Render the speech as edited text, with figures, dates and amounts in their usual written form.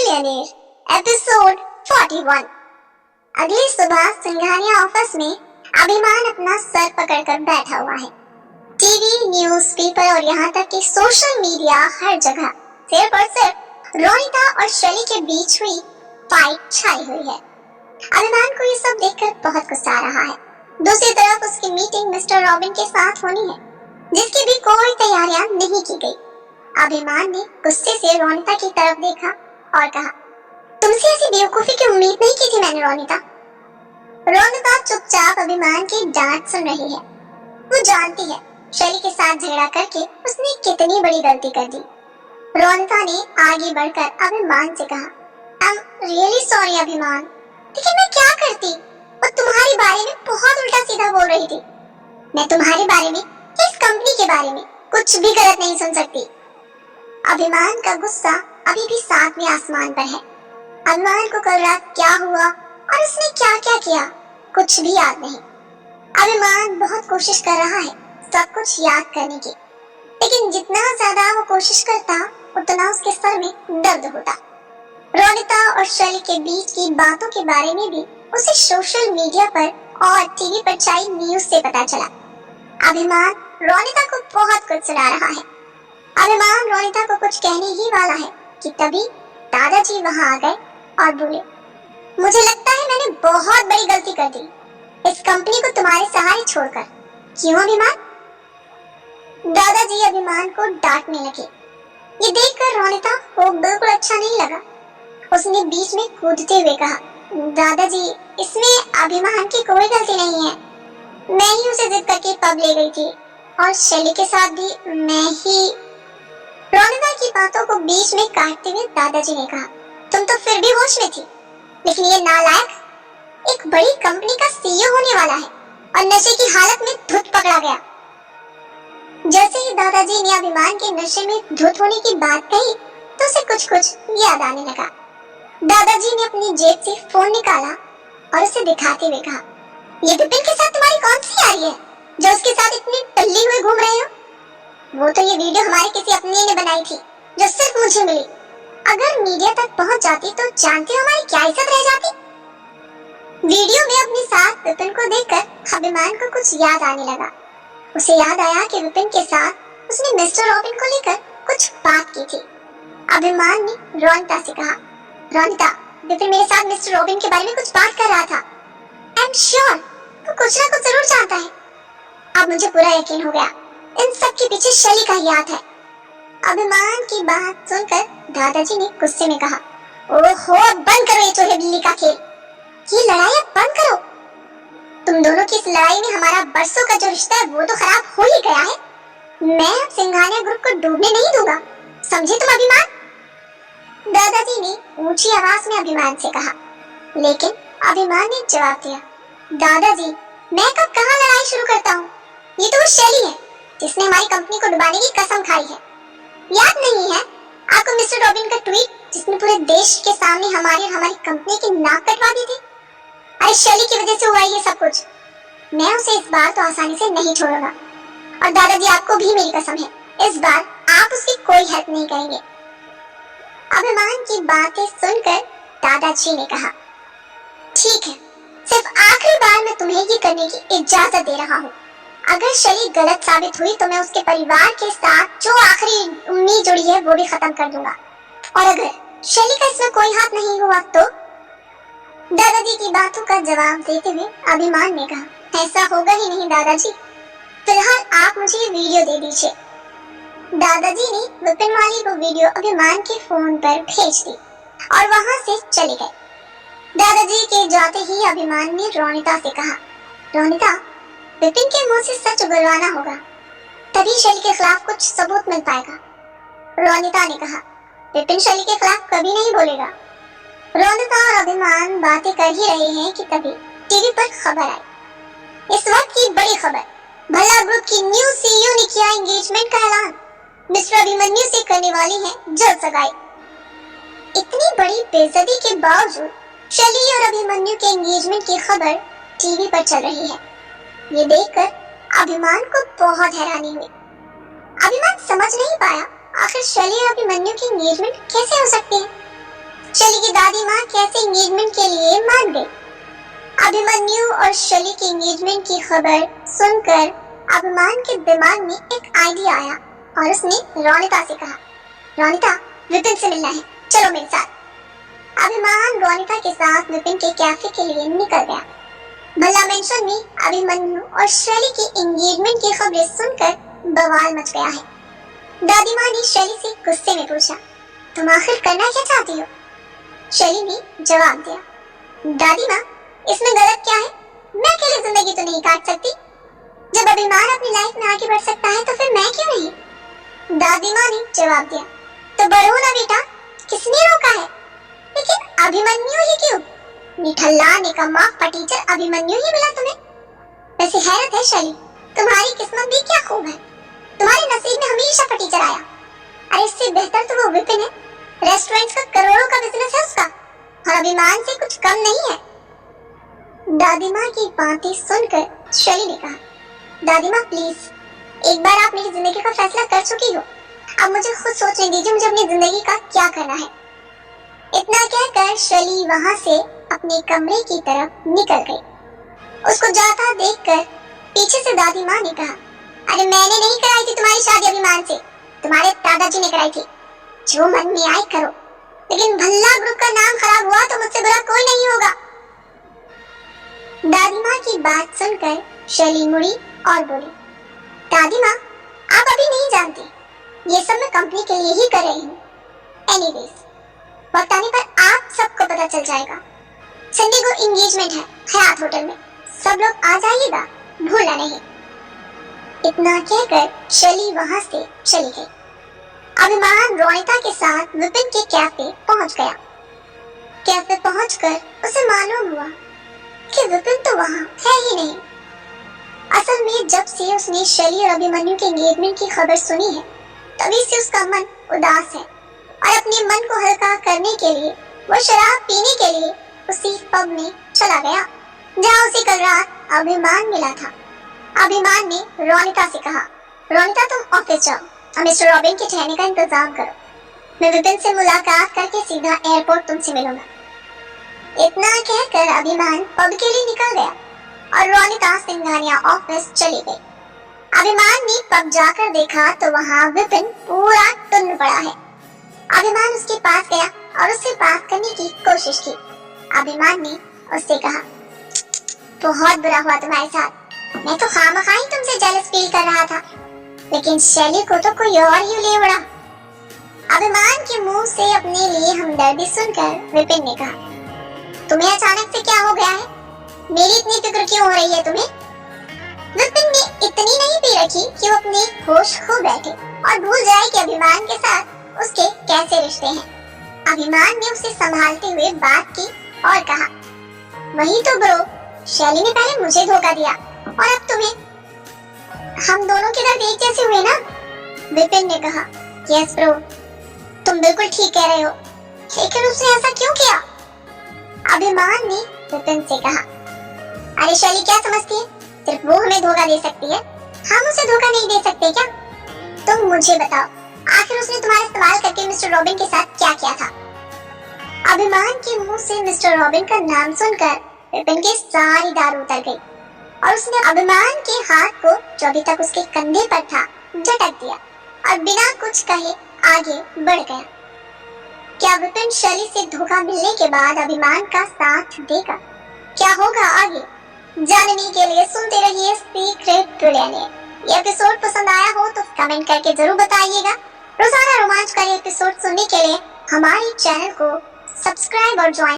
Millionaire episode 41। अगली सुबह Singhania office में अभिमान अपना सर पकड़कर बैठा हुआ है। टीवी, न्यूज़पेपर और यहाँ तक कि सोशल मीडिया हर जगह सिर्फ और सिर्फ रोनिता और शैली के बीच हुई फाइट छाई हुई है। अभिमान को ये सब देखकर बहुत गुस्सा आ रहा है। दूसरी तरफ उसकी मीटिंग मिस्टर रॉबिन के साथ होनी है, जिसकी भी कोई तैयारियां नहीं की गई। अभिमान ने गुस्से से रोनिता की तरफ देखा और कहा, तुमसे ऐसी बेवकूफी की उम्मीद नहीं की थी मैंने रोनिता। रोनिता चुपचाप अभिमान की डांट सुन रही है। वो जानती है शैली के साथ झगड़ा करके उसने कितनी बड़ी गलती कर दी। रोनिता ने आगे बढ़कर अभिमान से कहा, आई एम रियली सॉरी अभिमान, लेकिन मैं क्या करती, वो तुम्हारे बारे में बहुत उल्टा सीधा बोल रही थी। मैं तुम्हारे बारे में, इस कंपनी के बारे में कुछ भी गलत नहीं सुन सकती। अभिमान का गुस्सा अभी भी सातवें आसमान पर है। अभिमान को कल रात क्या हुआ और उसने क्या क्या किया कुछ भी याद नहीं। अभिमान बहुत कोशिश कर रहा है सब कुछ याद करने की, लेकिन जितना ज्यादा वो कोशिश करता उतना उसके सर में दर्द होता। रोनिता और शैली के बीच की बातों के बारे में भी उसे सोशल मीडिया पर और टीवी पर छाई न्यूज से पता चला। अभिमान रोनिता को बहुत कुछ सुना रहा है। अभिमान रोनिता को कुछ कहने ही वाला है कि तभी दादाजी वहां आ गए और बोले, मुझे लगता है मैंने बहुत बड़ी गलती कर दी इस कंपनी को तुम्हारे सहारे छोड़कर। क्यों अभिमान? दादाजी अभिमान को डांटने लगे। ये देखकर रोनिता को बिल्कुल अच्छा नहीं लगा। उसने बीच में कूदते हुए कहा, दादाजी इसमें अभिमान की कोई गलती नहीं है, मैं ही उसे जिद करके पब ले गई थी और शैली के साथ भी मैं ही। रोनिता की बातों को बीच में काटते हुए दादाजी ने कहा, तुम तो फिर भी होश में थी, लेकिन ये नालायक एक बड़ी कंपनी का सीईओ होने वाला है और नशे की हालत में धुत पकड़ा गया। जैसे ही दादाजी ने अभिमान के नशे में धुत होने की बात कही तो उसे कुछ कुछ याद आने लगा। दादाजी ने अपनी जेब से फोन निकाला और उसे दिखाते हुए कहा, ये विपिन के साथ तुम्हारी कौन सी यारी है जो उसके साथ इतनी टल्ली हुए घूम रहे हो? वो तो ये वीडियो हमारे किसी अपने ने बनाई थी जो सिर्फ मुझे मिली। अगर मीडिया तक पहुंच जाती तो जानते हो हमारी क्या इज्जत रह जाती। वीडियो में अपने साथ विपिन को देखकर अभिमान को कुछ याद आने लगा। उसे याद आया कि विपिन के साथ उसने मिस्टर रॉबिन को लेकर कुछ बात की थी। अभिमान ने रोनिता से कहा, रोनिता विपिन मेरे साथ मिस्टर रॉबिन के बारे में कुछ बात कर रहा था। आई एम श्योर वो कुछ ना कुछ जरूर जानता है। अब मुझे पूरा यकीन हो गया इन सब के पीछे शैली का ही हाथ है। अभिमान की बात सुनकर दादाजी ने गुस्से में कहा, ओहो बंद करो ये चूहे बिल्ली का खेल, ये लड़ाई अब बंद करो। तुम दोनों की इस लड़ाई में हमारा बरसों का जो रिश्ता है वो तो खराब हो ही गया है। मैं अब सिंघानिया ग्रुप को डूबने नहीं दूंगा, समझे तुम अभिमान? दादाजी ने ऊंची आवाज में अभिमान से कहा, लेकिन अभिमान ने जवाब दिया, दादाजी मैं कब कहाँ लड़ाई शुरू करता हूँ, ये तो वो शैली है जिसने हमारी कंपनी को डुबाने की कसम खाई है। याद नहीं है आपको मिस्टर रॉबिन का ट्वीट जिसने पूरे देश के सामने हमारी कंपनी की नाक कटवा दी थी? अरे शैली की वजह से हुआ ये सब कुछ। मैं उसे इस बार तो आसानी से नहीं छोड़ूंगा और दादाजी आपको भी मेरी कसम है, इस बार आप उसकी कोई हेल्प नहीं करेंगे। अभिमान की बातें सुनकर दादाजी ने कहा, ठीक है, सिर्फ आखिरी बार मैं तुम्हें ये करने की इजाजत दे रहा हूँ। अगर शैली गलत साबित हुई तो मैं उसके परिवार के साथ जो आखिरी उम्मीद जुड़ी है वो भी खत्म कर दूंगा, और अगर शैली का इसमें कोई हाथ नहीं हुआ तो। दादाजी की बातों का जवाब देते हुए अभिमान ने कहा, ऐसा होगा ही नहीं दादाजी, फिलहाल आप मुझे ये वीडियो दे दीजिए। दादाजी ने विपिन वाली वो वीडियो अभिमान के फोन पर भेज दी और वहां से चले गए। दादाजी के जाते ही अभिमान ने रोनिता से कहा, रोनिता विपिन के मुंह से सच उगलवाना होगा, तभी शैली के खिलाफ कुछ सबूत मिल पाएगा। रोनिता ने कहा, विपिन शैली के खिलाफ कभी नहीं बोलेगा। रोनिता और अभिमान बातें कर ही रहे हैं कि तभी टीवी पर खबर आई। इस वक्त की बड़ी खबर, भला ग्रुप की न्यू सीईओ ने किया एंगेजमेंट का ऐलान, मिस्टर अभिमन्यु से करने वाली है जल्द सगाई। इतनी बड़ी बेइज्जती के बावजूद शैली और अभिमन्यु के एंगेजमेंट की खबर टीवी पर चल रही है। ये देखकर अभिमान को बहुत हैरानी हुई। अभिमान समझ नहीं पाया आखिर शैली और अभिमन्यु की एंगेजमेंट कैसे हो सकती है। शैली की दादी माँ कैसे एंगेजमेंट के लिए मान गई। अभिमन्यु और शैली की एंगेजमेंट की खबर सुनकर अभिमान के दिमाग में एक आइडिया आया और उसने रोनिता से कहा, रोनिता, विपिन से मिलना है, चलो मेरे साथ। अभिमान रोनिता के साथ विपिन के कैफे के लिए निकल गया। भला मेंशन में अभिमन्यु और शैली की एंगेजमेंट की खबरें सुनकर बवाल मच गया है। दादी माँ ने शैली से गुस्से में पूछा, तुम आखिर करना क्या चाहती हो? शैली ने जवाब दिया, दादी माँ, इसमें गलत क्या है? मैं अकेले जिंदगी तो नहीं काट सकती। जब अभिमान अपनी लाइफ में आगे बढ़ सकता है तो फिर मैं क्यों नहीं? दादी माँ ने जवाब दिया, तो बढ़ो ना बेटा, किसने रोका है? लेकिन अभिमन्यु ही क्यों? निठल्ला निकम्मा फटीचर अभिमन्यु ही मिला तुम्हें। वैसे हैरत है शैली, तुम्हारी किस्मत भी क्या खूब है, तुम्हारे नसीब में हमेशा फटीचर आया। अरे इससे बेहतर तो वो विपिन है, रेस्टोरेंट्स का करोड़ों का बिजनेस है उसका, और अभिमान से कुछ कम नहीं है। दादी माँ की बातें सुनकर शैली ने कहा, दादी माँ प्लीज, एक बार आप मेरी जिंदगी का फैसला कर चुकी हो, अब मुझे खुद सोचने दीजिए मुझे अपनी जिंदगी का क्या करना है। इतना कहकर शैली वहाँ से अपने कमरे की तरफ निकल गई। उसको जाता देखकर पीछे से दादी माँ ने कहा, अरे मैंने नहीं कराई थी तुम्हारी शादी अभिमान से, तुम्हारे दादाजी ने कराई थी। जो मन में आए करो, लेकिन भल्ला ग्रुप का नाम खराब हुआ तो मुझसे बुरा कोई नहीं होगा। दादी माँ की बात सुनकर शैली मुड़ी और बोली, दादी माँ, आप अभी नहीं जानती, ये सब मैं कंपनी के लिए ही कर रही हूँ। एनीवेज, वक्त आने पर आप सबको पता चल जाएगा। संडे को एंगेजमेंट है हयात होटल में, सब लोग आ जाइएगा, भूलना नहीं। इतना कहकर शैली वहाँ से चली गई। अभिमान रोनिता के साथ विपिन के कैफे पहुँच गया। कैफे पहुँचकर उसे मालूम हुआ कि विपिन तो वहाँ है ही नहीं। असल में जब से उसने शैली और अभिमन्यु के एंगेजमेंट की खबर सुनी है, तभी से उसका मन उदास है और अपने मन को हल्का करने के लिए वो शराब पीने के लिए उसी पब में चला गया जहाँ उसे कल रात अभिमान मिला था। अभिमान ने रोनिता से कहा, रोनिता तुम ऑफिस जाओ और मिस्टर रॉबिन के ठहरने का इंतजाम करो, मैं विपिन से मुलाकात करके सीधा एयरपोर्ट तुमसे मिलूंगा। इतना कहकर अभिमान पब के लिए निकल गया और रोनिता सिंघानिया ऑफिस चली गई। अभिमान ने पब जाकर देखा तो वहाँ विपिन पूरा टुन्न पड़ा है। अभिमान उसके पास गया और उससे बात करने की कोशिश की। अभिमान ने उससे कहा, बहुत बुरा हुआ तुम्हारे साथ, मैं तो खामखा ही तुमसे जेलस फील कर रहा था, लेकिन शैली को तो कोई और ही ले उड़ा। अभिमान के मुंह से अपने लिए हमदर्दी सुनकर विपिन ने कहा, तुम्हें अचानक से क्या हो गया है? मेरी इतनी फिक्र क्यों हो रही है तुम्हें? विपिन ने इतनी नहीं पी रखी कि वो अपने होश खो बैठे और भूल जाए कि अभिमान के साथ उसके कैसे रिश्ते हैं। अभिमान ने उसे संभालते हुए बात की और कहा, वही तो ब्रो, शैली ने पहले मुझे धोखा दिया और अब तुम्हें। हम दोनों के दर्द एक जैसे हुए ना? विपिन ने कहा, यस ब्रो, तुम बिल्कुल ठीक कह रहे हो, लेकिन उसने ऐसा क्यों किया? अभिमान ने विपिन से कहा, अरे शैली क्या समझती है, सिर्फ वो हमें धोखा दे सकती है, हम उसे धोखा नहीं दे सकते क्या? तुम मुझे बताओ, आखिर उसने तुम्हारा इस्तेमाल करके मिस्टर रॉबिन के साथ क्या किया था? अभिमान के मुंह से मिस्टर रॉबिन का नाम सुनकर विपिन की सारी दारू उतर गई और उसने अभिमान के हाथ को जो अभी तक उसके कंधे पर था झटक दिया और बिना कुछ कहे आगे बढ़ गया। क्या विपिन शैली से धोखा मिलने के बाद अभिमान का साथ देगा? क्या होगा आगे? जानने के लिए सुनते रहिए सीक्रेट ट्रिलियनेयर। ये एपिसोड पसंद आया हो तो कमेंट करके जरूर बताइएगा। रोजाना रोमांचकारी एपिसोड सुनने के लिए हमारे चैनल को सब्सक्राइब और ज्वाइन